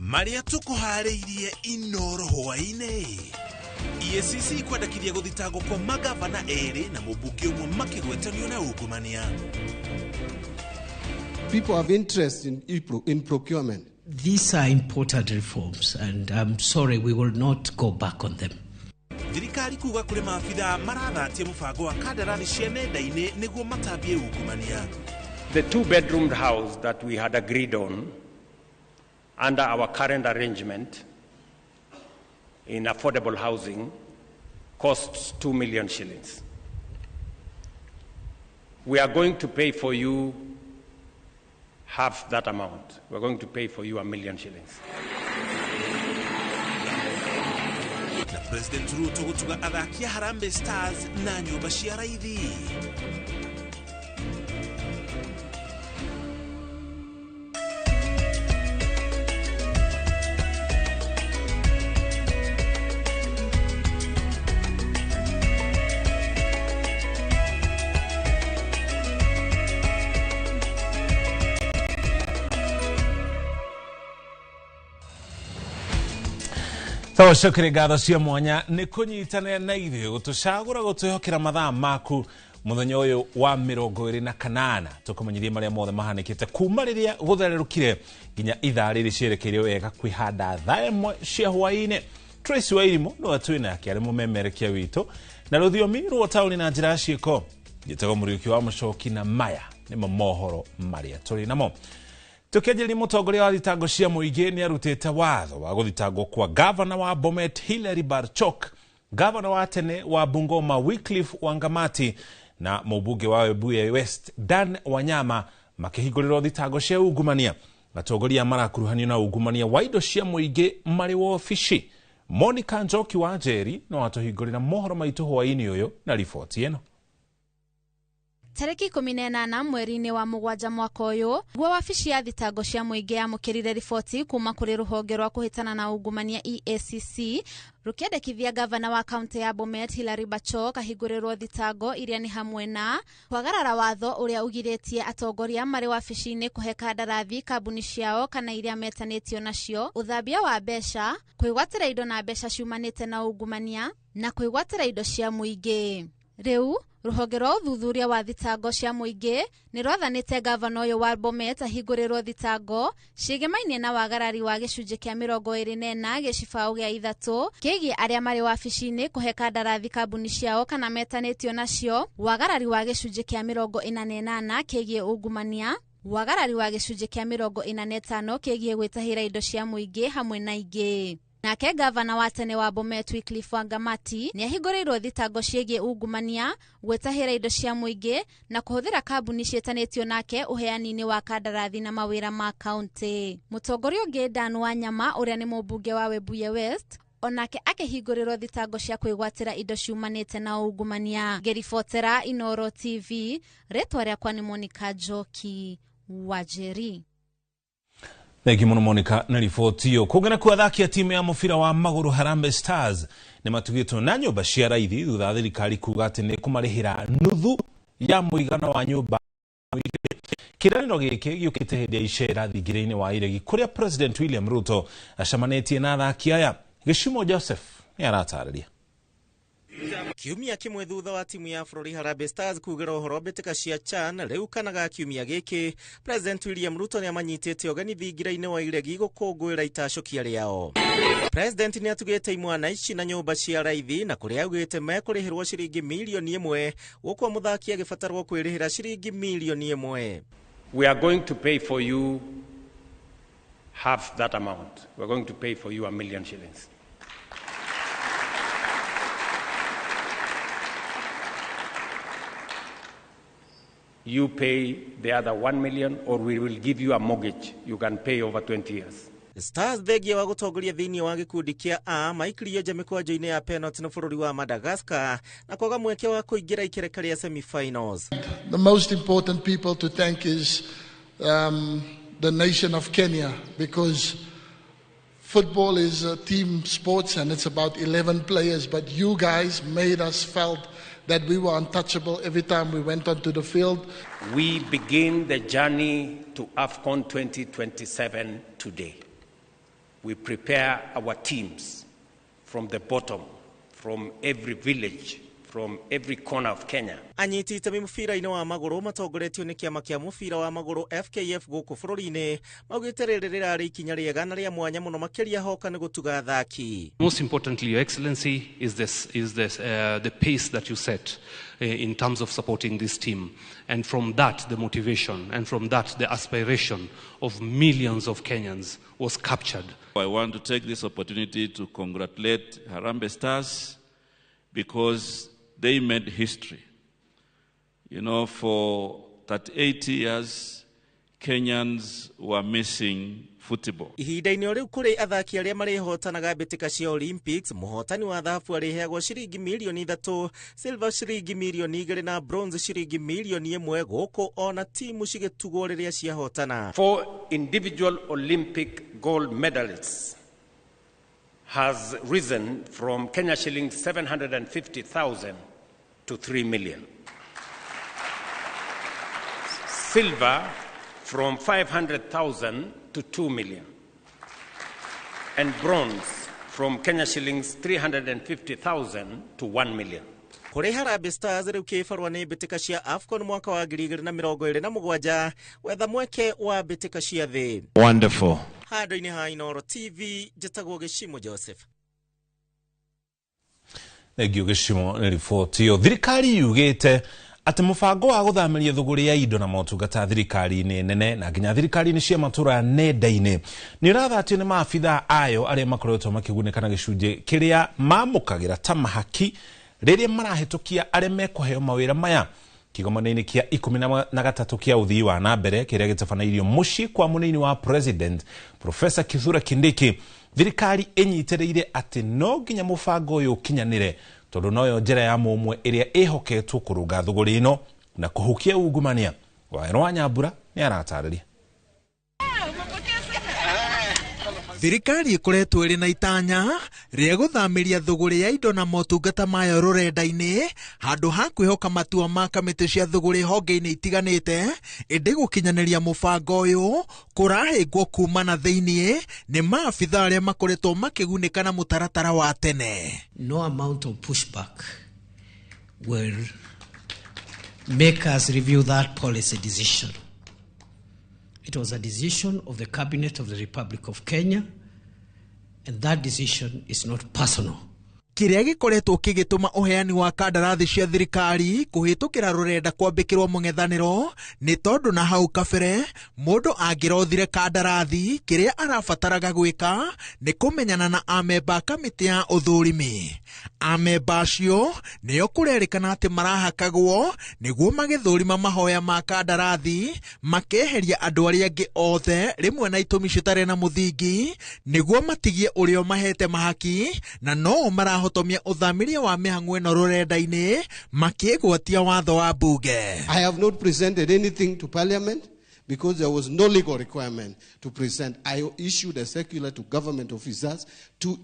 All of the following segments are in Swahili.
Maria tukuhariirie inoro hwaine. EACC kwandĩkithia gũthitangwo kwa magavana erĩ na mũmbunge ũmwe makĩgwetanio na ungumania. People have interest in procurement. These are important reforms, and I'm sorry we will not go back on them. Thirikari kuga kũrĩ maabitha marathatia mũbango wa kandarathi cia nenda-inĩ nĩguo matambie ungumania. The two-bedroom house that we had agreed on under our current arrangement in affordable housing costs 2 million shillings. We are going to pay for you half that amount. We're going to pay for you 1 million shillings. Na President Ruto gutuga athakia Harambee Stars na nyumba cia raithi. Shukri gatho cia mwanya ni kunyitanira na ithuĩ gutucagura gutwihokera mathaa maku muthenya uyu wa 28 tukumenyithia maria mothe mahanikite kuma riria guthererukire nginya ithaa riri cierekeire wega kwihanda thaa imwe cia hwaine. Tracy Wairimu no atwina kiari mumemerekia witu na ruthiomi rwa tauni na njira ciiko gitego muriuki wa mucoki na maya ni mohoro maria turi namo. Tukejeli mutongoria wa thitango cia muingi ni arutite watho wa guthitangwo kwa governor wa Bomet Hilary Barchok, governor wa tene wa Bungoma Wycliffe Wangamati na mũmbunge wa Webuye West Dan Wanyama makihingũrĩrwo thitango cia ungumania. Atongoria marakuruhanio na ungumania wa indo cia muingi marĩ wobici. Monica Njoki wa Njeri no atuhingũrĩra mohoro maitu hwaini uyu na riboti ĩno. Tariki 18 mweri-inĩ wa mugwanja mwaka uyu guo wabici ya thitango cia muingi yamũkĩrire riboti kuma kũrĩ rũhonge rwa kũhĩtana na ungumania EACC rũkĩendekithia gavana wa kaunti ya Bomet Hilary Barchok ahingũrĩrwo thitango iria nĩ hamwe na kwagarara watho ũrĩa ugirĩtie atongoria marĩ wabici-inĩ kũhe kandarathi kambuni ciao kana iria metanĩtio nacio, ũthambia wa mbeca, kwĩgwatĩra indo na mbeca ciumanĩte na ungumania na kwĩgwatĩra indo cia muingi. Rĩu ruhonge rwa uthuthuria wa thitango cia muingi ni rwathanĩte gavana ũyũ wa Bomet ahingũrĩrwo thitango ciĩgemainie na wagarari wa gĩcunjĩ kĩa 24 gĩcibao gĩa 3 kĩgiĩ arĩa marĩ wabici-inĩ kũhe kandarathi kambuni ciao kana metanĩtio nacio, wagarari wa gĩcunjĩ kĩa 48 kĩgiĩ ungumania, wagarari wa gĩcunjĩ kĩa 45 kĩgiĩ gwĩtahĩra indo cia muingi hamwe na ingĩ. Nake gavana wa tene wa Bomet Wycliffe Wangamati ni ahingũrĩirwo thitango ciĩgiĩ ungumania, gwĩtahĩra indo cia muingi na kũhũthĩra kambuni cietanĩtio nake ũheani-inĩ wa kandarathi na mawĩra ma kaunti. Mũtongoria ũngĩ Dan Wanyama ũrĩa nĩ mũmbunge wa Webuye West onake akĩhingũrĩrwo thitango cia kwĩgwatĩra indo ciumanĩte na ungumania. Ngĩribotera Inoro TV, rĩtwa rĩakwa nĩ Monica Njoki wa Njeri. Thank you Monica na riboti yo. Kũgena kwa athaki timu ya mũbira wa magũrũ Harambee Stars nĩ matugĩtwo na nyũmba cia raithi thutha thirikari kuga atĩ nĩ kũmarĩhĩra nuthu ya mũigana wa nyũmba. Kĩranĩro gĩkĩ gĩũkĩte hĩndĩ ya icera thingĩrĩ-inĩ wa iregi kũrĩa President William Ruto acamanĩtie na athaki aya. Gĩcumo Joseph nĩ aratarĩria. Kiumia kimwe thutha wa timu ya bũrũri Harambee Stars kugĩra ũhoro mbĩtĩka cia CHAN, rĩu kanaga kiumia gĩkĩ President William Ruto nĩ amanyitĩte ũgeni thingira-inĩ wa iregi gũkũngũĩra itacokia rĩao. President nĩ atugĩte imwana ici na nyũmba cia raithi na kũrĩa augĩte mekũrĩhĩrwo ciringi milioni 1 gũkũ mũthaki agĩbatarwo kwĩrĩhĩra ciringi milioni 1. We are going to pay for you half that amount. We're going to pay for you 1 million shillings. You pay the other 1 million or we will give you a mortgage you can pay over 20 years. Stars thengia wa gũtongoria thĩinĩ wa gĩkundi kĩa A maikirie nja mĩkwanjo-inĩ ya penalty na bũrũri wa Madagascar na kwaga mweke wa kũingĩra ikereka rĩa semi-finals. The most important people to thank is the nation of Kenya, because football is a team sports and it's about 11 players, but you guys made us felt that we were untouchable every time we went onto the field. We begin the journey to AFCON 2027 today. we prepare our teams from the bottom, from every village, from every corner of Kenya. Anyiti itemi mubira-inĩ wa magũrũ matongoretio nĩ kĩama kĩa mũbira wa magũrũ FKF gũkũ bũrũri-inĩ maugĩte rĩrĩ rĩrarĩ ikinya rĩega na rĩa mwanya mũno makĩria hoka nĩ gũtuga athaki. Most importantly, Your Excellency, is the pace that you set in terms of supporting this team, and from that the motivation, and from that the aspiration of millions of Kenyans was captured. I want to take this opportunity to congratulate Harambee Stars because they made history. You know, for 38 years, Kenyans were missing football. Ihinda-inĩ o rĩu kũrĩ athaki arĩa marĩhotanaga mbĩtĩka cia Olympics, mũhotani wa thahabu arĩheagwo ciringi milioni 3, silver ciringi milioni 2 na bronze ciringi milioni 1 gũkũ ona timu cigĩtugwo rĩrĩa ciahotana. 4 individual Olympic gold medalists has risen from Kenya shillings 750,000 to 3 million. Silver from 500,000 to 2 million. And bronze from Kenya shillings 350,000 to 1 million. Kũrĩ Harambee Stars rĩu kĩbarũa nĩ mbĩtĩka cia AFCON mwaka wa 2027 wetha mweke wa mbĩtĩka cia thĩ. Wonderful. Handũ-inĩ ha Inooro TV njĩtagwo Gĩcimo Joseph. Thengio Gĩcimo nĩ riboti ĩyo. Thirikari yugĩte atĩ mũbango wa gũthamiria thũgũrĩ ya indo na motungata thirikari-inĩ nene na nginya thirikari-inĩ cia matũra nenda-inĩ nĩ ũrathatio nĩ maabitha ayo arĩa makoretwo makĩgunĩka na gĩcunjĩ kĩrĩa mamũkagĩra ta mahaki rĩrĩa marahĩtũkia arĩa mekũheo mawĩra maya. Kĩgomano-inĩ kĩa 13 kĩa ũthii wa na mbere kĩrĩa gĩtabanĩirio mũciĩ kwa mũnini wa president Professor Kithure Kindiki, thirikari ĩnyitĩrĩire atĩ no nginya mũbango ũyũ ũkinyanĩre tondũ noyo njĩra ya mũmwe ĩrĩa ĩhoketwo kũrũnga thũgũrĩ ĩno na kũhukia ungumania. Waĩro wa Nyambura nĩ aratarĩria. Thirikari ĩkoretwo ĩrĩ na itanya rĩa gũthamiria thũgũrĩ ya indo na motungata mayo rũrenda-inĩ handũ ha kwĩhoka matua ma kamĩtĩ cia thũgũrĩ honge-inĩ itiganĩte, ĩndĩ gũkinyanĩria mũbango ũyũ kũrahĩngwo kuma na thĩiniĩ nĩ maabitha arĩa makoretwo makĩgunĩka na mũtaratara wa tene. No amount of pushback will make us review that policy decision. It was a decision of the Cabinet of the Republic of Kenya, and that decision is not personal. Kĩrĩa gĩkoretwo kĩgĩtũma ũheani wa kandarathi cia thirikari kũhĩtũkĩra rũrenda kwambĩkĩrwo mũng'ethanĩro nĩ tondũ na hau kabere mũndũ angĩrothire kandarathi kĩrĩa arabataraga gwĩka nĩ kũmenyana na amemba kamĩtĩ ya ũthũrimi. Amemba acio nĩo kũrerĩkana atĩ marahakagwo nĩguo magĩthũrima mahoya ma kandarathi makeheria andũ arĩa angĩ othe rĩmwe na itũmi citarĩ na mũthingi nĩguo matigie ũrĩa mahete mahaki na no marahotomia ũthamiria wa mĩhang'o ĩno rũrenda-inĩ makĩgwatia watho wa bunge. I have not presented anything to Parliament because there was no legal requirement to present. I issued a circular to government officers to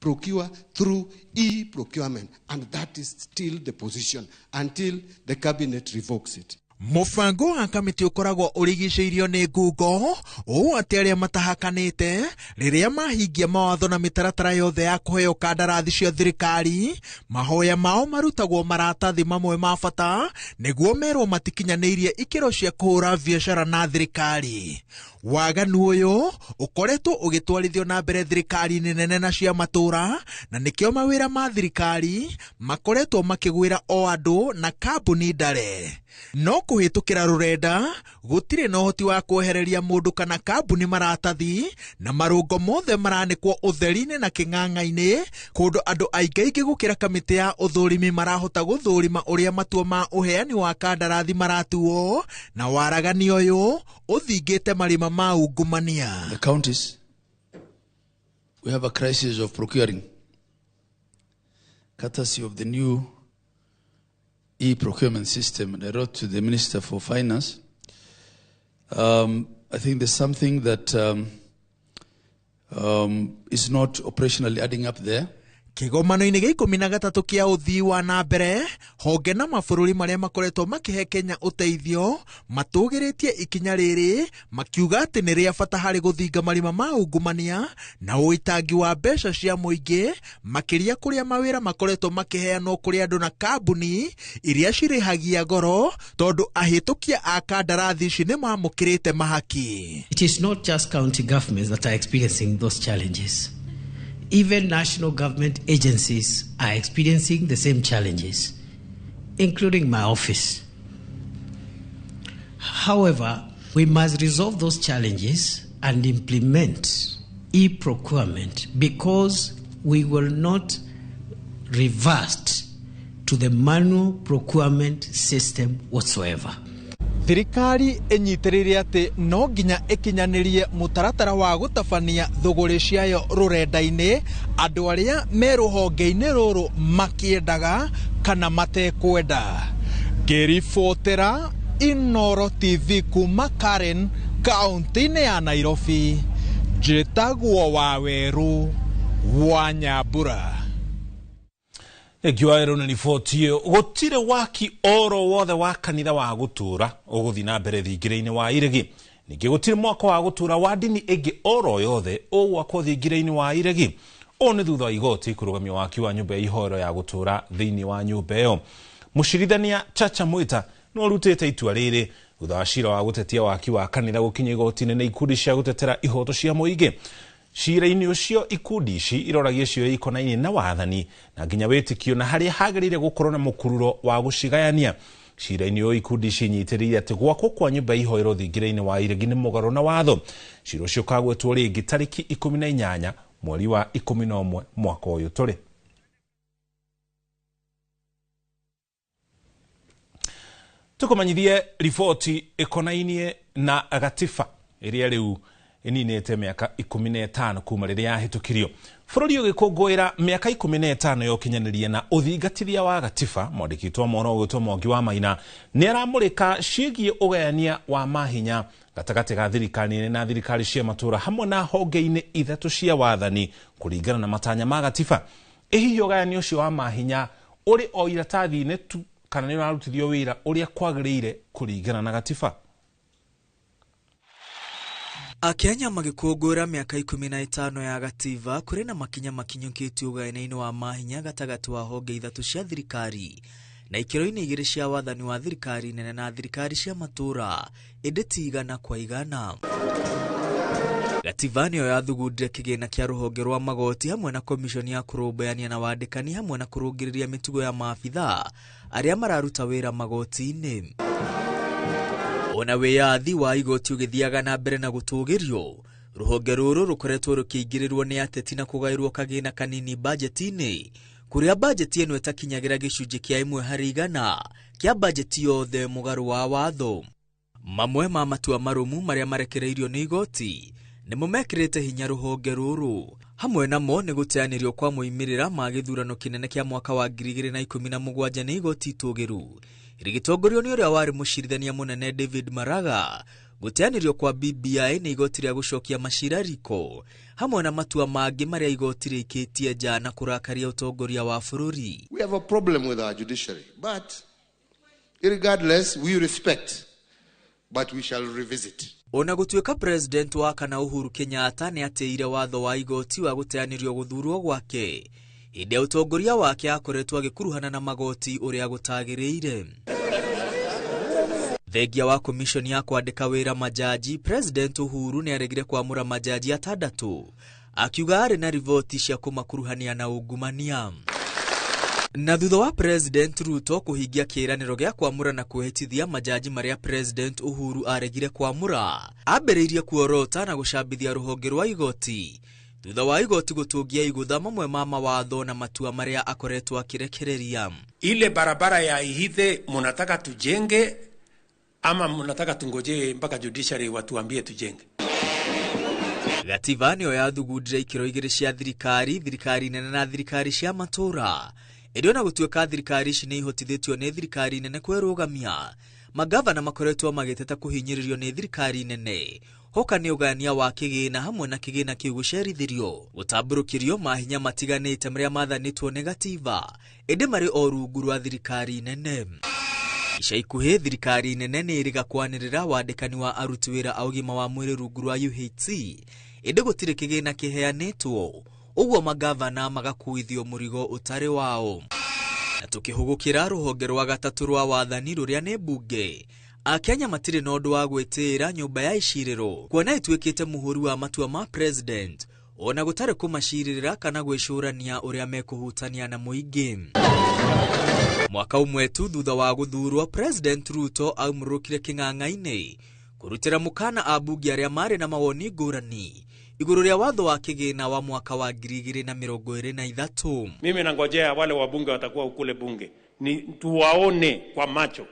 procure through e-procurement, and that is still the position until the cabinet revokes it. Mũbango wa kamĩtĩ ũkoragwo ũrigicĩirio nĩ ngungo ũũ atĩ arĩa matahakanĩte rĩrĩa mahingia mawatho na mĩtaratara yothe ya kũheo kandarathi cia thirikari, mahoya mao marutagwo maratathi mamwe ma bata nĩguo merwo matikinyanĩirie ikĩro cia kũhũra biacara na thirikari. Waganu ũyũ ũkoretwo ũgĩtwarithio na mbere thirikari-inĩ nene na cia matũra, na nĩkĩo mawĩra ma thirikari makoretwo makĩgwĩra o andũ na kambuni ndare. No kũhĩtũkĩra rũrenda gũtirĩ na ũhoti wa kwehereria mũndũ kana kambuni maratathi na marũngo mothe maranĩkwo ũtheri-inĩ na kĩng'ang'a-inĩ kũndũ andũ aingĩ gũkĩra kamĩtĩ ya ũthũrimi marahota gũthũrima ũrĩa matua ma ũheani wa kandarathi maratuo na waragani ũyũ ũthingĩte marima ma ungumania. The counties, we have a crisis of procuring, courtesy of the new e-procurement system. And I wrote to the Minister for Finance. I think there's something that is not operationally adding up there. Kigomano-inĩ gĩa 13 kĩa ũthii wa na mbere, honge na mabũrũri marĩa makoretwo makĩhe Kenya ũteithio matũgĩrĩtie ikinya rĩrĩ, makiuga atĩ nĩ rĩa bata harĩ gũthinga marima ma ungumania na ũitangi wa mbeca cia mũingĩ, makĩria kũrĩa mawĩra makoretwo makĩheanwo kũrĩ andũ na kambuni iria cirĩhagia goro tondũ ahĩtũkia a kandarathi ici nĩ mamũkĩrĩte mahaki. It is not just county governments that are experiencing those challenges. Even national government agencies are experiencing the same challenges, including my office. However, we must resolve those challenges and implement e-procurement because we will not revert to the manual procurement system whatsoever. Thirikari enyitĩrĩire atĩ no nginya ĩkinyanĩrie mũtaratara wa gũtabania thũgũrĩ ciayo rũrenda-inĩ andũ arĩa me rũhonge-inĩ rũrũ makĩendaga kana matekwenda. Ngĩribotera Inooro TV kuma Karen, kaunti-inĩ ya Nairobi, njĩtagwo Waweru wa Nyambura. Ekiwa na riboti gutire waki oro wothe wa kanitha wa gutura uguthi na mbere thingire-ini wa Iregi. Ningi gutire mwako wa gutura wa dini ege oro yothe ugwakwo thingire-ini wa Iregi. One thutha wa igoti kurugamia waki wa nyumba ihoro ya gutura thiini wa nyumba iyo. Mushirithania Chacha Mwita no rutete itua riri thutha wa cira wa gutetia waki wa kanitha gukinya igoti-ini na ikundi cia gutetera ihoto cia muingi. Cira-ini ucio ikundi ici iroragia cio ikonaini na wathani na nginya witikio na haria hagirire gukorwo na mukururo wa gucigayania. Cira-ini o ikundi ici nyitiriire ati gwakwo kwa nyumba ihoero thingire-ini wa Iregi ni mugaro na watho. Cira ucio kagwetwo ringi tariki 18 mweri wa 11 mwaka uyu turi. Tukomanyithie riboti ikonainie na gatiba iria riu ininete miaka 15 kuma riria yahitukirio. Bururi ugikungwira miaka 15 yo kinyanirie na uthingatithia wa gatiba, mwandikitwo mono gwitwo Mwangi wa Maina ni aramurika ciigie ugayania wa mahinya gatagati ga thirikari na thirikari cia matura hamwe na honge-ini ithatu cia wathani kuringana na matanya ma gatiba. Hihi ugayania ucio wa mahinya uri o iratathi-ini tu kana ni urarutithio wira uria kwagiriire kuringana na gatiba? Akenya magikungwira miaka 15 ya gatiba kuri na makinya makinyukitio ugayania-ini wa mahinya gatagati wa honge ithatu cia thirikari na ikiro-ini igiri cia wathani wa thirikari nene na thirikari cia matura ĩndĩtigana kwa igana. Gatiba niyo yathugundire kigina kia ruhonge rwa magoti hamwe na komishoni ya kurũmbũyania na wandĩkani hamwe na kurũngĩrĩria mĩtugo ya maabitha aria mararuta wĩra magoti-ini. Ona wiyathi wa igoti ugithiaga na mbere na gũtũgĩrio, ruhonge rũrũ rukoretwo rũkĩingĩrĩrwo nĩ ateti na kũgaĩrwo kagina kanini bajeti-ini, kuria bajeti ĩno ĩtakinyagira gĩcunjĩ kĩa 1% kĩa bajeti yothe mũgarũ wa watho. Mamwe ma matua marumu maria marekereirio nĩ igoti nĩmo mekĩrĩte hinya ruhonge rũrũ. Hamwe namo nĩ gũteanĩrio kwa moimĩrĩra ma gĩthurano kĩnene kĩa mwaka wa 2017 nĩ igoti itũgĩru rigitongorio nĩ ũrĩa warĩ mũcirithania mũnene David Maraga, gũteanĩrio kwa BBI nĩ igoti rĩa gũcokia macira riko, hamwe na matua mangĩ marĩa igoti rĩikĩtie nja na kũrakaria ũtongoria wa bũrũri. We have a problem with our judiciary, but regardless we respect, but we shall revisit. Ona gũtuĩka president wa kana Uhuru Kenyatta nĩ atĩire watho wa igoti wa gũteanĩrio gũthurwo gwake, hĩndĩ ya ũtongoria wake akoretwo agĩkuruhana na magoti ũrĩa gũtagĩrĩire. Thengia wa komishoni ya kwandĩka wĩra majaji, President Uhuru nĩ aregire kwamũra majaji 6, akiuga arĩ na rivoti cia kũmakuruhania na ungumania. Na thutha wa President Ruto kũhingia kĩĩranĩro gĩa kwamũra na kwĩhĩtithia majaji marĩa President Uhuru aregire kwamũra, ambĩrĩirie kuorota na gũcambithia rũhonge rwa igoti, thutha wa igoti gũtũngia igũtha mamwe ma mawatho na matua marĩa akoretwo akirekereria. Ile barabara ya Ihithe mnataka tujenge ama mnataka tungoje mpaka judiciary watuambie tujenge? Gatiba niyo yathugundire ikiro igiri cia thirikari nene na thirikari cia matura. Irio na gũtuĩka thirikari ici nĩ ihotithĩtio nĩ thirikari nene kwĩrũgamia, magavana makoretwo magĩteta kũhinyĩrĩrio nĩ thirikari nene, hoka nĩ ũgania wa kĩgĩna hamwe na kĩgĩna kĩu gũcerithirio gũtambũrũkĩrio mahinya matiganĩte marĩa mathanĩtwo nĩ gatiba ĩndĩ marĩ o rungu rwa thirikari nene. Ica ikuhĩ thirikari nene nĩ ĩrĩga kwanĩrĩra wandĩkani wa aruti wĩra a ũgima wa mwĩrĩ rungu rwa UHC ĩndĩ gũtirĩ kĩgĩna kĩheanĩtwo, ũguo magavana magakuithio mũrigo ũtarĩ wao. Na tũkĩhũgũkĩra rũhonge rwa gatatũ rwa wathani rũrĩa nĩ mbunge, Akenya matirĩ na ũndũ wa gwĩtĩĩra nyũmba ya icirĩro kuona ĩtuĩkĩte mũhũri wa matua ma president, ona gũtarĩ kũmacirĩrĩra kana gwĩcũrania ũrĩa mekũhutania na mũingĩ. Mwaka ũmwe tu thutha wa gũthurwo, President Ruto aumũrũkire kĩng'ang'a-inĩ kũrutĩra mũkana ambunge arĩa marĩ na mawoni ngũrani igũrũ rĩa watho wa kĩgĩna wa mwaka wa 2023. Mimi nangojea wale wabunge watakuwa ukule bunge ni tuwaone kwa macho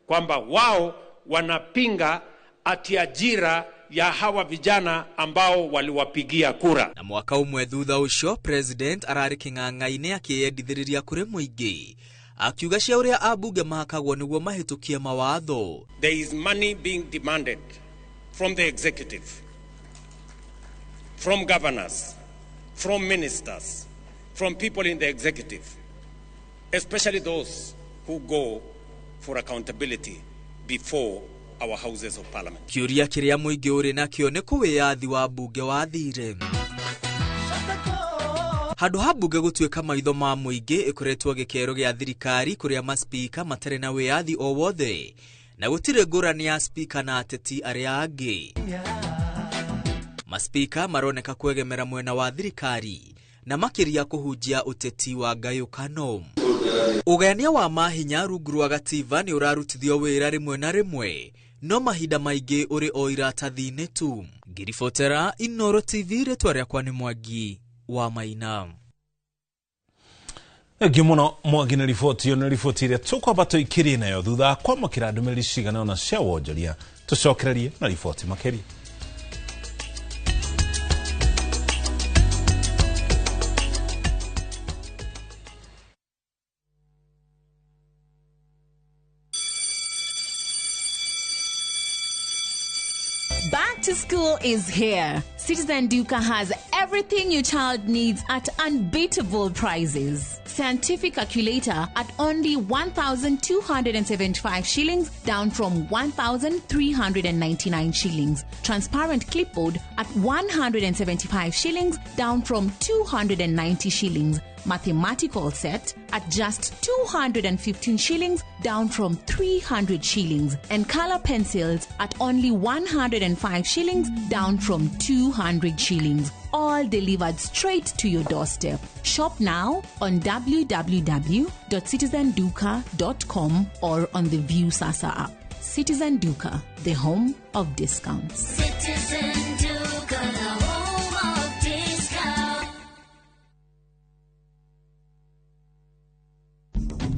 kwamba wao wanapinga ati ajira ya hawa vijana ambao waliwapigia kura. Na mwaka ũmwe thutha ũcio, President ararĩ kĩng'ang'a-inĩ akĩyendithĩrĩria kũrĩ mũingĩ akiuga cia ũrĩa ambunge mahakagwo nĩguo mahĩtũkie mawatho. There is money being demanded from the executive, from governors, from ministers, from people in the executive, especially those who go for accountability before our houses of parliament. Kiuria kĩrĩa mũingĩ ũrĩ nakĩo nĩ kũwĩyathi wa mbunge wathire. Handũ ha mbunge gũtuĩka maitho ma mũingĩ, ĩkoretwo gĩkero gĩa thirikari kũrĩa maspika matarĩ na wĩyathi o wothe na gũtirĩ ngũrani ya spika na ateti arĩa angĩ. Maspika maroneka kwegemera mwena wa thirikari na makĩria kũhunjia ũteti wa ngayũkano. Ũgania wa mahinya rungu rwa gatiba nĩ ũrarutithio wĩra rĩmwe na rĩmwe, no mahinda maingĩ ũrĩ o iratathi-inĩ tu. Ngiribotera Inooro TV, rĩtwa rĩakwa nĩ Mwangi wa Maina. Egi muno Mwangi na riboti yo, na riboti iria tũkwamba tũikĩrie nayo thutha kwamũkĩra ndũmĩrĩri cigana ona cia wonjoria. Tũcokererie na riboti makĩria. Back to school is here. Citizen Duka has everything your child needs at unbeatable prices. Scientific calculator at only 1,275 shillings, down from 1,399 shillings. Transparent clipboard at 175 shillings, down from 290 shillings. Mathematical set at just 215 shillings, down from 300 shillings. And color pencils at only 105 shillings, down from 200 shillings. All delivered straight to your doorstep. Shop now on www.citizenduka.com or on the View Sasa app. Citizen Duka, the home of discounts. Citizen Duka, the home of discounts.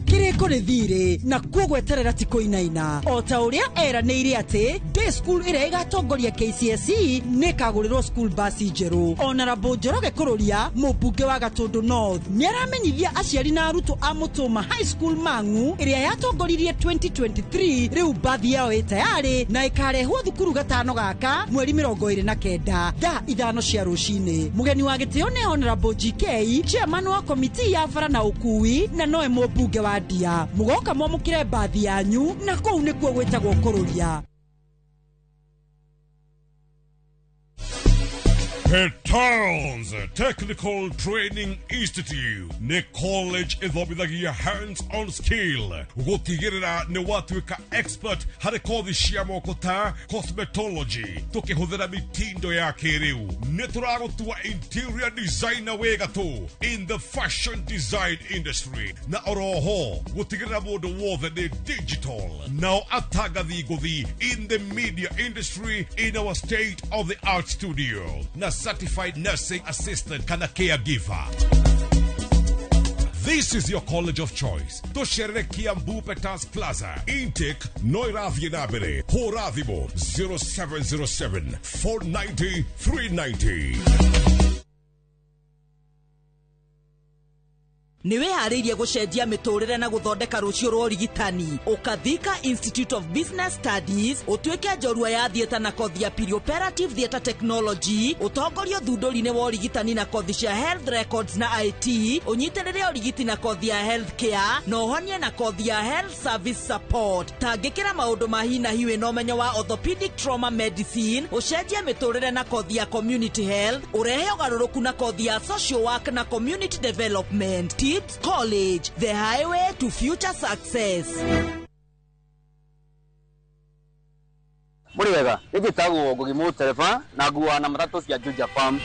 Kiriko rithire na kugweterera tiko inaina ota uria eranĩire atĩ day school ĩrĩa ĩgatongoria KCSE nĩkagũrĩrwo school bus njerũ. Honorable Njoroge Kũrũria, mũmbunge wa Gatũndũ North, nĩaramenyithia aciari na arutwo a Mũtũma High School Mang'u ĩrĩa yatongoririe 2023 rĩu bathi yao ĩtayarĩ na ĩkarehwo thukuru gatano gaka mweri 29 thaa 5 cia rũcinĩ. Mũgeni wa gĩtĩo nĩ Honorable GK, chairman wa komiti ya bara na ũkui na noe mũmbunge wa Ndia. Mũgoka mwamũkĩre bathi yanyu na kũu nĩkuo gwĩtagwo Kũrũria. Petals Technical Training Institute ne college ithobithagia hands-on skill gutigirira ne watuika expert harĩ kothi cia moko ta cosmetology tukihũthĩra mitindo ya kĩrĩu. Nĩ tũragũtua interior designer wega tu in the fashion design industry na oroho gutigirira mũndũ wothe nĩ digital now atagathi ngũthi in the media industry in our state of the art studio na certified nursing assistant kana caregiver. This is your college of choice. Tosherere Kiambu Petals Plaza. Intake Noirathi Nabere. Horathimo 0707 490 390. Ni wihariirie gucenjia miturire na guthondeka rucio rwa urigitani. Ukathika Institute of Business Studies utuike njorua ya thieta na kothi ya perioperative theatre technology, utongorio thunduri-ini wa urigitani na kothi cia health records na IT, unyitirire urigiti na kothi ya healthcare, na uhonie na kothi ya health service support. Tangikira maundu mahina hiwe no menyo wa orthopedic trauma medicine, ucenjia miturire na kothi ya community health, urehe ugaruruku na kothi ya social work na community development. Tips College, the highway to future success. Muri wega, nigitagwo Ngugimu Tereba na nguwa na matatu cia Juja Farm.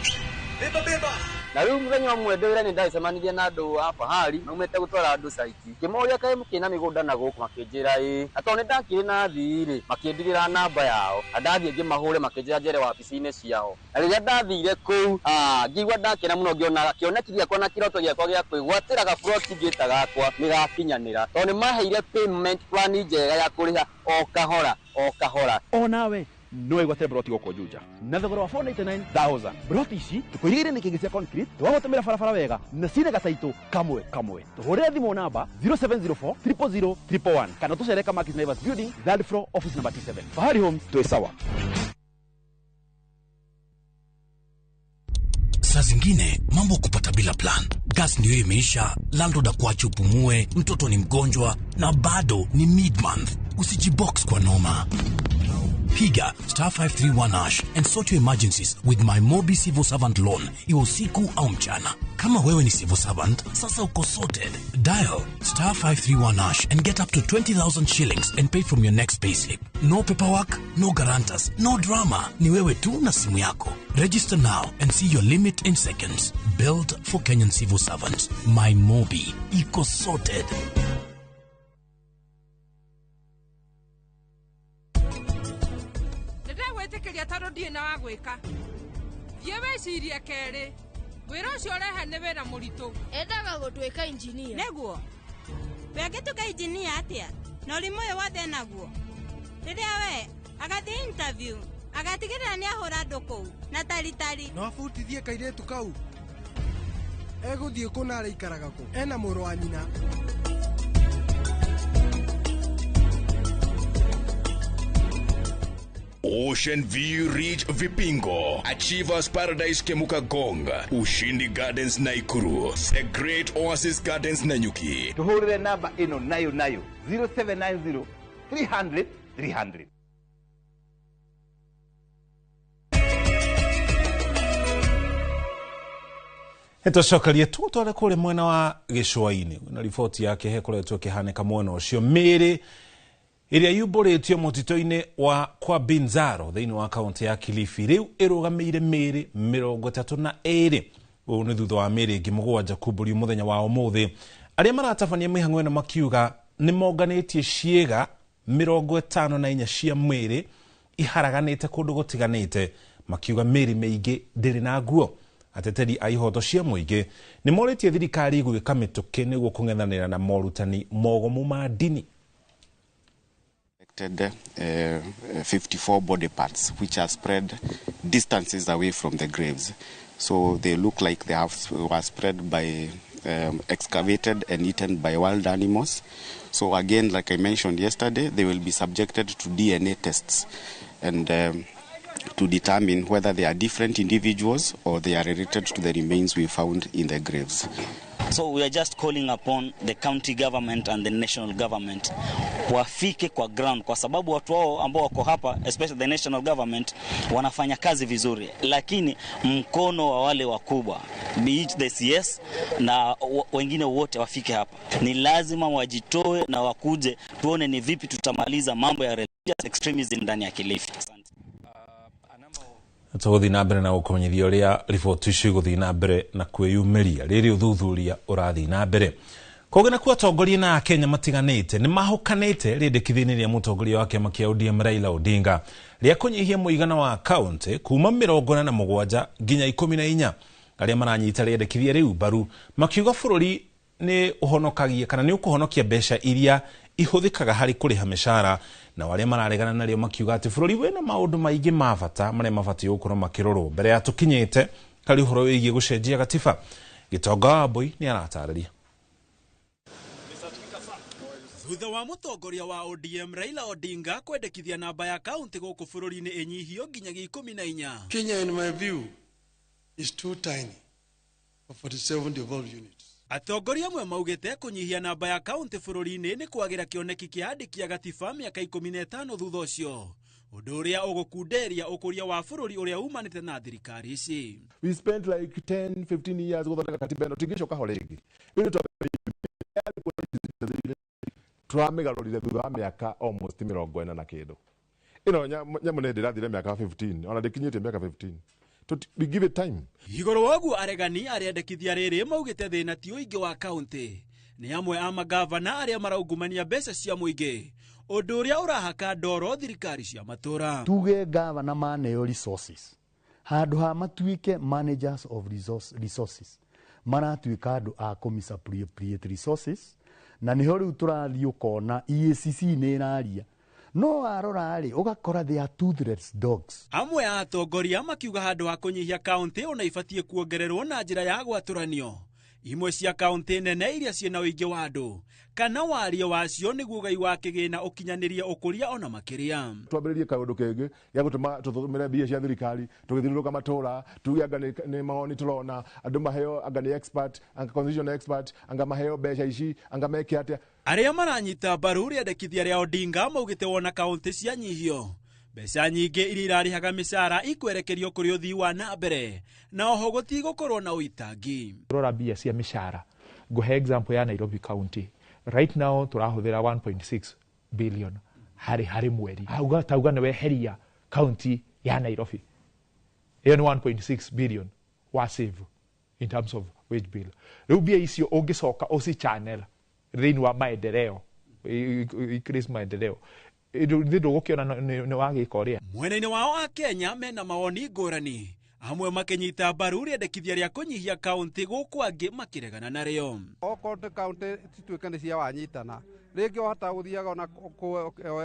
Beba. Na riu muthenya umwe ndwira ni ndaicemanirie na andu hapa hali numete gutwara andu saiti kimoria kae mukina migunda na guku makinjira atone ndakire na thiri makindigira namba yao andathie ngimahure makinjira njere wabici-ini ciao na riria ndathire kuu ngigwa ndakena muno ngiona kioneki giakwa na kiroto giakwa gia kwigwatira gaburoti ngita gakwa nigakinyanira tone maheire payment plan njega ya kuriha o kahora nawe no igwate broti goko Juja na thogora wa 499,000 broti ici tukuirire ni kigisia concrete twagotomera farafara wega na cine gataito kamwe tuhore thimo namba 0704 000 111 kana tucereka Markis Naivas Building third floor office number 27 Fahari Homes sawa. Saa zingine mambo kupata bila plan. Gas ndio imeisha, landlord akuache upumue, mtoto ni mgonjwa na bado ni mid-month. Usijibox kwa noma. Piga *531# and sort your emergencies with my Mobi Civil Servant Loan, iwe usiku au mchana. Kama wewe ni civil servant, sasa uko sorted. Dial *531# and get up to 20,000 shillings and pay from your next payslip. No paperwork, no guarantors, no drama. Ni wewe tu na simu yako. Register now and see your limit in seconds. Built for Kenyan civil servants. My Mobi, iko sorted. Na wagwika thiewe ciria keri wira ucio rehe ni wira muritu endaga gutwika engineer neguo wegituka engineer atia na urimu uyu wothe naguo riria we agathi interview agatigirira ni ahura nduku na tari no abutithie kairetu kau eguthie kuna ari ikaraga ku ena muru wa nyina. Ocean View Ridge Vipingo, Achievers Paradise Kemuka Gong, Ushindi Gardens Naikuru, The Great Oasis Gardens Nanyuki. Tuhurire namba ino nayo 0790 300 300. Etocokaria tutware kuri mwena wa Gicua-ini na riboti yake hekoretwo kihaneka mwena ucio miri iria yumbũrĩtio mũtitũ-inĩ wa kwa Binzaro thĩinĩ wa kaunti ya Kilifi rĩu ĩrũgamĩire mĩrĩ 32. Ũũ nĩ thutha wa mĩrĩ ĩngĩ mũgwanja kumbũrio mũthenya wa ũmũthĩ. Arĩa maratabania mĩhang'o ĩno makiuga nĩ monganĩtie ciĩga 54 cia mwĩrĩ iharaganĩte kũndũ gũtiganĩte, makiuga mĩrĩ mĩingĩ ndĩrĩ na nguo. Ateteri a ihoto cia mũingĩ nĩ morĩtie thirikari gwĩka mĩtũkĩ nĩguo kũng'ethanĩra na morutani mogomu ma ndini. 54 body parts which are spread distances away from the graves, so they look like they were spread by excavated and eaten by wild animals. So again, like I mentioned yesterday, they will be subjected to DNA tests and to determine whether they are different individuals or they are related to the remains we found in the graves. So we are just calling upon the county government and the national government wafike kwa ground, kwa sababu watu wao ambao wako hapa, especially the national government, wanafanya kazi vizuri, lakini mkono wa wale wakubwa, be it the CS na wengine wote wafike hapa. Ni lazima wajitoe na wakuje tuone ni vipi tutamaliza mambo ya religious extremism ndani ya Kilifi. Tũgũthiĩ na mbere na gũkũmenyithia ũrĩa riboti icio igũthiĩ na mbere na kwĩyumĩria rĩrĩ ũthuthuria ũrathiĩ na mbere. Kũgena kuo atongoria na Kenya matiganĩte nĩ mahokanĩte rĩendekithia-inĩ rĩa mũtongoria wa kĩama kĩa ODM Raila Odinga rĩa kũnyihia mũigana wa kaunti kuma 47 nginya 14. Arĩa maranyita rĩendekithia rĩu mbaru makiuga bũrũri nĩ ũhonokagia kana nĩ ũkũhonokia mbeca iria ihũthĩkaga harĩ kũrĩha mĩcara, na arĩa mararegana narĩo makiuga atĩ bũrũri wĩna maũndũ maingĩ ma bata marĩa mabatiĩ gũkorwo makĩrorwo mbere ya tũkinyĩte harĩ ũhoro wĩgiĩ gũcenjia gatiba. Gitonga Wambui nĩ aratarĩria. Thutha wa mutongoria wa ODM Raila Odinga kwendekithia namba ya kaunti guku bururi-ini inyihio nginyagia 14. Kenya, in my view, is too tiny for 47 devolved units. Atongoria amwe maugite kunyihia namba ya kaunti bururi-ini ni kwagira kioneki kia andiki ya gatiba miaka 15 thutha ucio, undu uria ugukunderia ukuria wa bururi uria umanite na thirikari ici. We spent like 10-15 years guthondeka katiba ino tingicoka ho ringi turamigarurire thutha wa miaka almost 40 na kindu ino nyamu ne ndirathire miaka 15 ona ndikinyite miaka 15. We give it time. Iguru wogu aregani arendekithia riri maugite thina ti uingi wa kaunti, ni amwe a magavana aria maraungumania mbeca cia muingi, undu uria urahaka ndoro thirikari cia matura. Tuge gavana maneo resources handu ha matuike managers of resources maratuika andu a misappropriate resources, na niho riu turathii ukona EACC ni iraria no arora ri ugakora they are toothless dogs. Amwe a atongoria makiuga handu ha kunyihia kaunti ona ibatie kuongererwo na njira ya gwaturanio imwe cia kaunti nene iria ciena uingi wa andu kana wario wacio niguo gai wa kigina ukinyaniria ukuria ona makiria. Twambiririe kaundu kenge ya gutuma tuthumire mbia cia thirikari tugithiruruka matura tuge anga ni maoni turona andu maheo anga ni expert anga constitution expert anga maheo mbeca ici anga meke atia. Aria maranyita mbaru riendekithia ria Odinga maugite wona kaunti cia nyihio mbeca nyingi iria irarihaga mishara ikwerekerio kuri uthii wa na mbere na oho gutigukorwo na uitangi. Rora mbia cia mishara nguhe example ya Nairobi County right now turahuthira 1.6 billion hari mweri. Tauga ni weheria county ya Nairobi iyo ni 1.6 billion wa save in terms of wage bill. Riu mbia icio ungicoka uci channel thini wa maendeleo increase maendeleo ndio gukiona ni wagika uria. Mwena-ini wao a Kenya mena mawoni ngurani, amwe makinyita mbaru riendekithia ria kunyihia kaunti guku angi makiregana nario. Okorwo kaunti cituike ni cia wanyitana ringi wahota guthiaga ona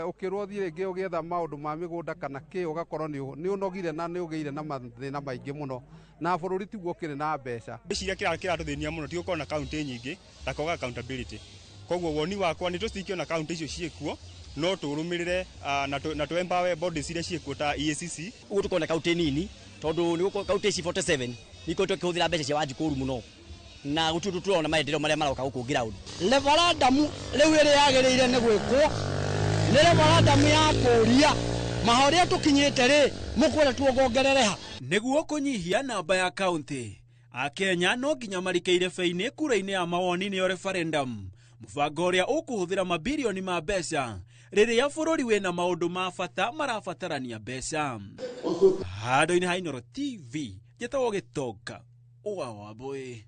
ukirwo thii ringi ugietha maundu ma migunda kana ki ugakorwo ni unogire na ni ugeire na mathina maingi muno na bururi tiguo kiri na mbeca. Iciria kiratuthinia muno ti gukorwo na kaunti nyingi ta koga accountability. Koguo woni wakwa ni tutikio na kaunti icio ciekuo no turumirire na tu empower bodies iria ciekuo ta EACC. Ugu tukona kaunti nini tondu ni kaunti ici 47 niko tukihuthira mbeca cia Wanjikuru muno na gututu turona maendeleo maria maroka guku ground. Referendum riu iri yagirire ni gwikwo ni referendum ya kuria mahoria tukinyite ri mukwira tuongerereha niguo kunyihia namba ya kaunti. Akenya no nginya marikeire feini kura-ini ya mawoni ni referendum, mubango uria ukuhuthira mabilioni ma mbeca riria bururi wina maundu ma bata marabatarania mbeca. Handu-ini ha Inooro TV njetawo Gitonga uga wa Mbui.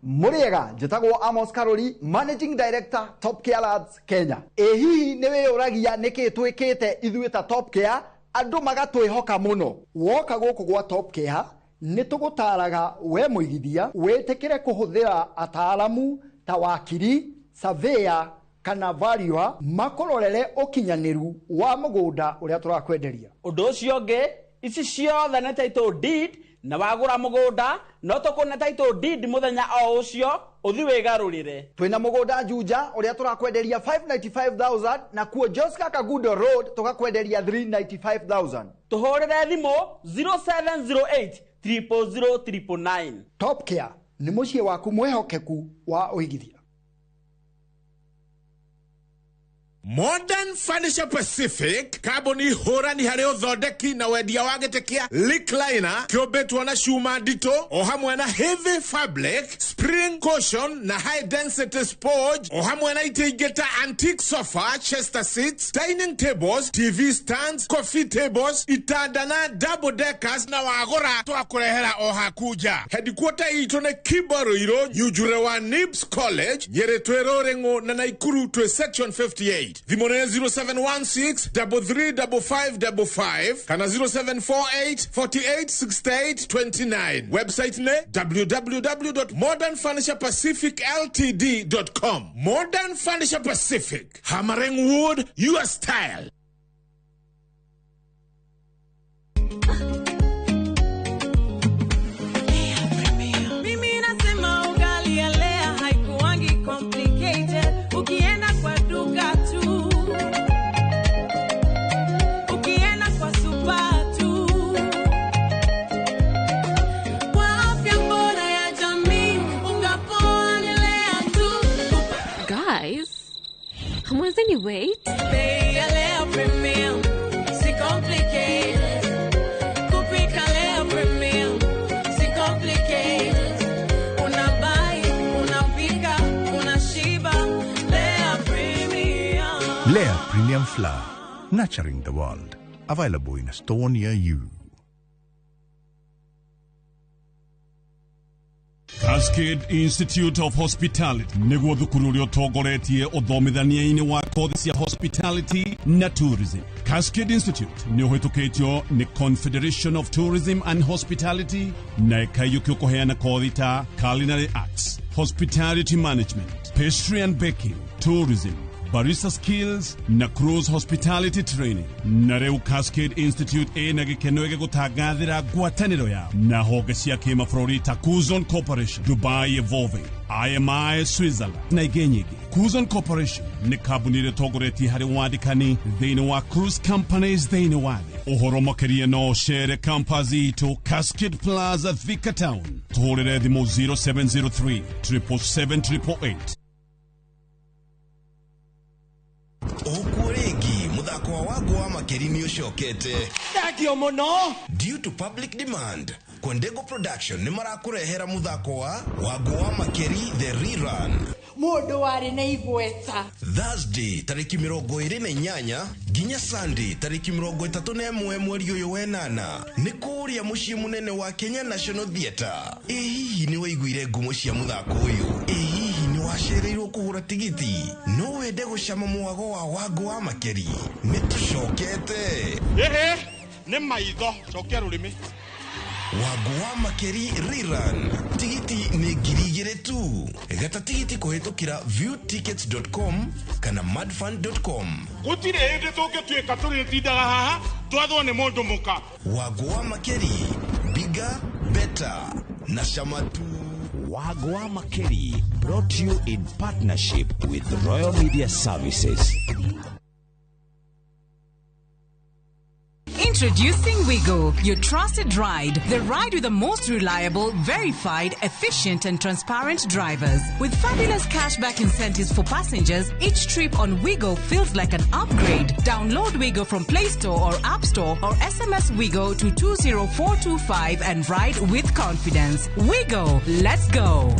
Muriega njitagwo Amos Karori, Managing Director Top Care Lads Kenya. Hihi ni wiyuragia niki twikite ithuĩ ta Top Care andu magatwihoka muno. Woka guku gwa Top Care ni tugutaraga we muigithia witikire kuhuthira ataalamu ta wakiri, surveyor kana valuer makororere ukinyaniru wa mugunda uria turakwenderia. Undu ucio ngi ici ciothe ni title deed na wagura mugunda no tukuna title deed muthenya o ucio uthi wigarurire. Twina mugunda Juja uria turakwenderia 595,000 na kuo Joska Kagundo Road tukakwenderia 395,000. Tuhorere thimo 0708 000 Top Care ni mucie waku mwehokeku wa uigithia. Modern Furniture Pacific kaboni hora ni hareo thodeki na wendia wa gitekia Recliner kiobetwa na shuma ndito o hamwe na heavy fabric, spring cushion na high density sponge o hamwe na itigeta antique sofa, chester seats, dining tables, TV stands, coffee tables, itanda na double deckers na wagora twakurehera o hakuja. Headquarter ito ne Kibaroiro, Nyujure wa Nibs College, Nyere Twerore ngo na Naikuru to section 58. Thimone 0716 335555 kana 0748 48 68 29. Website ne www.modernfurniturepacificltd.com. Modern Furniture Pacific, hammering wood, your style. Hamwezeni wait? Bei ya leo premium, si complicated. Kupika leo premium, si complicated. Unabai, unapika, unashiba. Lea premium. Lea Premium Flour, nurturing the world. Available in a store near you. Cascade Institute of Hospitality niguo thukuru uria utongoretie uthomithania-ini wa kothi cia hospitality na tourism. Cascade Institute ni uhitukitio ni Confederation of Tourism and Hospitality na ikayuki kuheana kothi ta culinary arts, hospitality management, pastry and baking, tourism, barista skills na cruise hospitality training. Na reu Cascade Institute na gikeno gigutangathira ngwataniro ya na honge cia kimabũrũri ta Kuzon Corporation, Dubai Evolving, IMI Switzerland na ingĩ nyingĩ. Kuzon Corporation ni kambuni ĩrĩa ĩtongoretie harĩ wandĩkani thĩinĩ wa cruise companies thĩinĩ wa thĩ. Ũhoro makĩria no ũcere campus itũ Cascade Plaza Thika Town. Tũhũrĩre thimũ 0703 777 Okuregi muthako wa wago wa makeri ni ucokete Ndakio muno due to public demand. Kwendego Production ni marakurehera muthako wa wago wa makeri the rerun. Mundu wari na igweta Thursday tariki 28 ginya Sunday tariki 31 mweri uyu wenana ni kuria mucii munene wa Kenya National Theatre. Hihi ni waiguire ngumo cia muthako uyu? Hihi ni wacereirwo kuhura tigiti? No wende gucama mwago wa wago wa makeri? Ni tucokete ni maitho cokia rurimi. Wago wa makeri rerun. Tigiti ni ngiri tu. Gata tigiti kuhitukira viewtickets.com kana madfund.com. Gutire hinde tũngĩtuĩka tũrĩtindaga haha twathwo nĩ mũndũ mũka. Wago wa makeri, bigger, better na shamatu. Wago wa makeri, brought to you in partnership with Royal Media Services. Introducing Wigo, your trusted ride. The ride with the most reliable, verified, efficient and transparent drivers. With fabulous cashback incentives for passengers, each trip on Wigo feels like an upgrade. Download Wigo from Play Store or App Store or SMS Wigo to 20425 and ride with confidence. Wigo, let's go.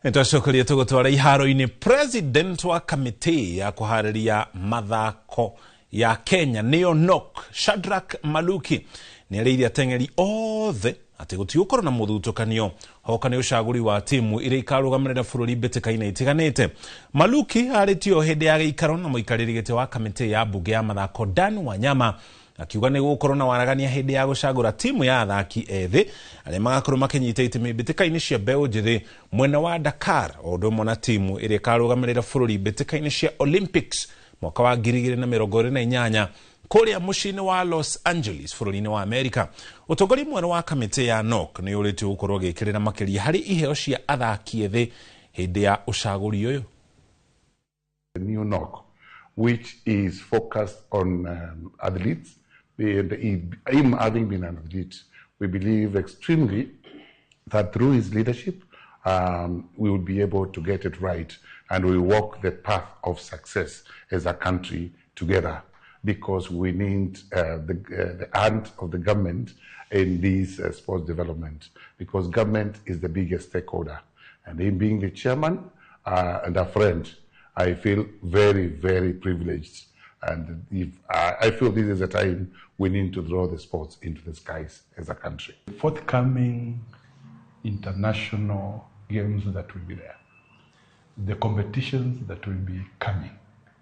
Nitwacokeria tugutwara iharo-ini. President wa kamiti ya kuhariria mathako ya Kenya niyo NOC, Shadrack Maluki ni arĩirie ateng'eri othe ati gũtigũkorwo na mũthutũkanio hoka nĩ ũcagũri wa timu iria ikarũgamĩrĩra bũrũri mbĩtĩka-inĩ itiganĩte. Maluki arĩtio hĩndĩ ya gĩikaro na mũikarĩri gĩtĩ wa kamiti ya mbunge ya mathako Dan Wanyama akiuga nĩ gũkorwo na waragania hĩndĩ ya gũcagũra timu ya athaki ethĩ arĩa magakorwo makĩnyita itemi mbĩtĩka-inĩ cia mbeũ njĩthĩ mwena wa Dakar o ũndũ ũmwe na timu ĩrĩa ikarũgamĩrĩra bũrũri mbĩtĩka-inĩ cia Olympics mwaka wa 2028 kũrĩa mũciĩ-inĩ wa Los Angeles bũrũri-inĩ wa Amerika. Ũtongoria mwena wa kamĩtĩ ya NOC nĩ ũrĩtio gũkorwo gĩkĩrĩra makĩria harĩ iheo cia athaki ethĩ hĩndĩ ya ũcagũri ũyũ. The new NOC, which is focused on athletes, and him having been an athlete, we believe extremely that through his leadership, we will be able to get it right and we walk the path of success as a country together, because we need the hand of the government in this sports development, because government is the biggest stakeholder. And him being the chairman and a friend, I feel very, very privileged. And if I feel this is a time we need to draw the sports into the skies as a country. Forthcoming international games that will be there, the competitions that will be coming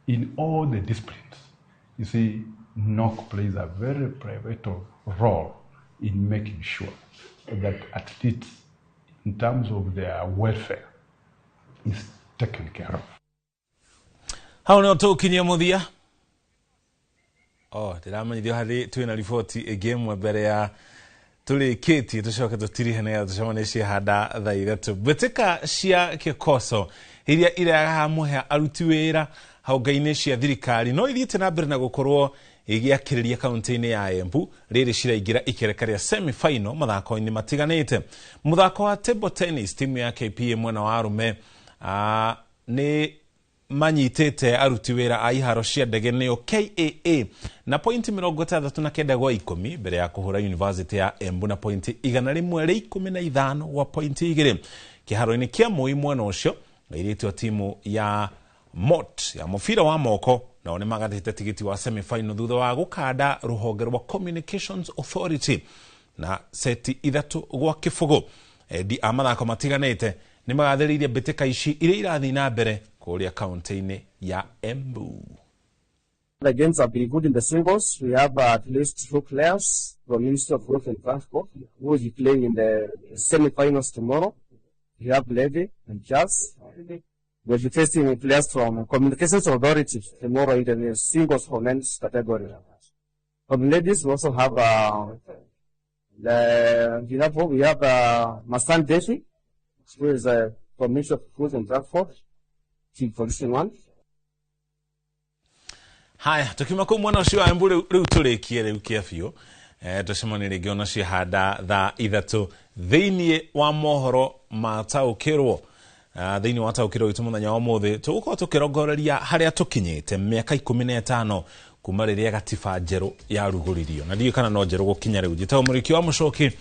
in all the disciplines. You see, NOC plays a very pivotal role in making sure that athletes, in terms of their welfare, is taken care of. How no tukinyia muthia ndiramanyithio hari twina riboti igimwe mbere ya tulikitie tucoke tutirihane ya tucemanicie handa thaa ithatu mbĩtĩka cia kĩkoco iria iramuhe aruti wĩra honge-inĩ cia thirikari no ithiĩte na mbere na gũkorwo igĩakĩrĩria kaunti-inĩ ya Embu rĩrĩ ciraingĩra ikereka rĩa semi-final mathako-inĩ matiganĩte. Mũthako wa table tennis timu ya KPA mwena wa arume nĩ manyitĩte aruti wĩra a iharo cia ndege nĩyo KAA na pointi 69 gwa 10 mbere ya kũhũra University ya Embu na pointi 115 wa pointi 2. Kĩharo-inĩ kĩa Moi mwena ũcio ĩrĩtwo timu ya MOT ya mũbira wa moko nao nĩ magathĩte tigiti wa semi-final thutha wa gũkanda rũhonge rwa Communications Authority na seti 3 gwa 0. Endi a mathako matiganĩte nĩ magathĩrĩirie mbĩtĩka ici iria irathiĩ na mbere kũrĩa kaunti-inĩ ya Embu. The games have been good in the singles. We have at least 2 players from Ministry of Work and Transport who will be playing in the semi-finals tomorrow. We have Levy and Jazz. We'll be facing players from Communications Authority tomorrow in the singles for men's category. From ladies, we also have we have Masan Deshi, who is from Ministry of Food and Transport. Team Position 1. Haya, tukima kwa mwana ucio wa Embu riu tulikie riu kiafio. Tucemani rĩngĩ ona cia handa thaa 3 thĩinĩ wa mohoro mataũkĩrwo. Thĩinĩ wa taũkĩrwo itu mũthenya wa ũmũthĩ tũgũkorwo tũkĩrongoreria harĩa tũkinyĩte mĩaka 15 kuma rĩrĩa gatiba njerũ yarugũririo. Na ndiyo kana no njerũ gũkinya rĩu. Njĩtagwo mũrĩki wa mũcoki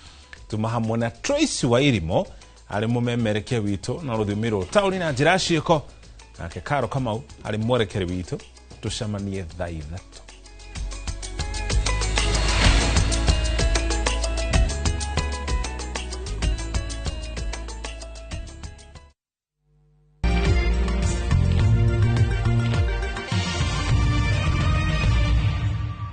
tuma hamwe na Tracy Wairimo arĩ mũmemerekia witũ na rũthiomi rũrũ taũni na njĩra ciĩko. Nake Karo Kamau arĩ mwerekeri witũ tucemanie thaa 3.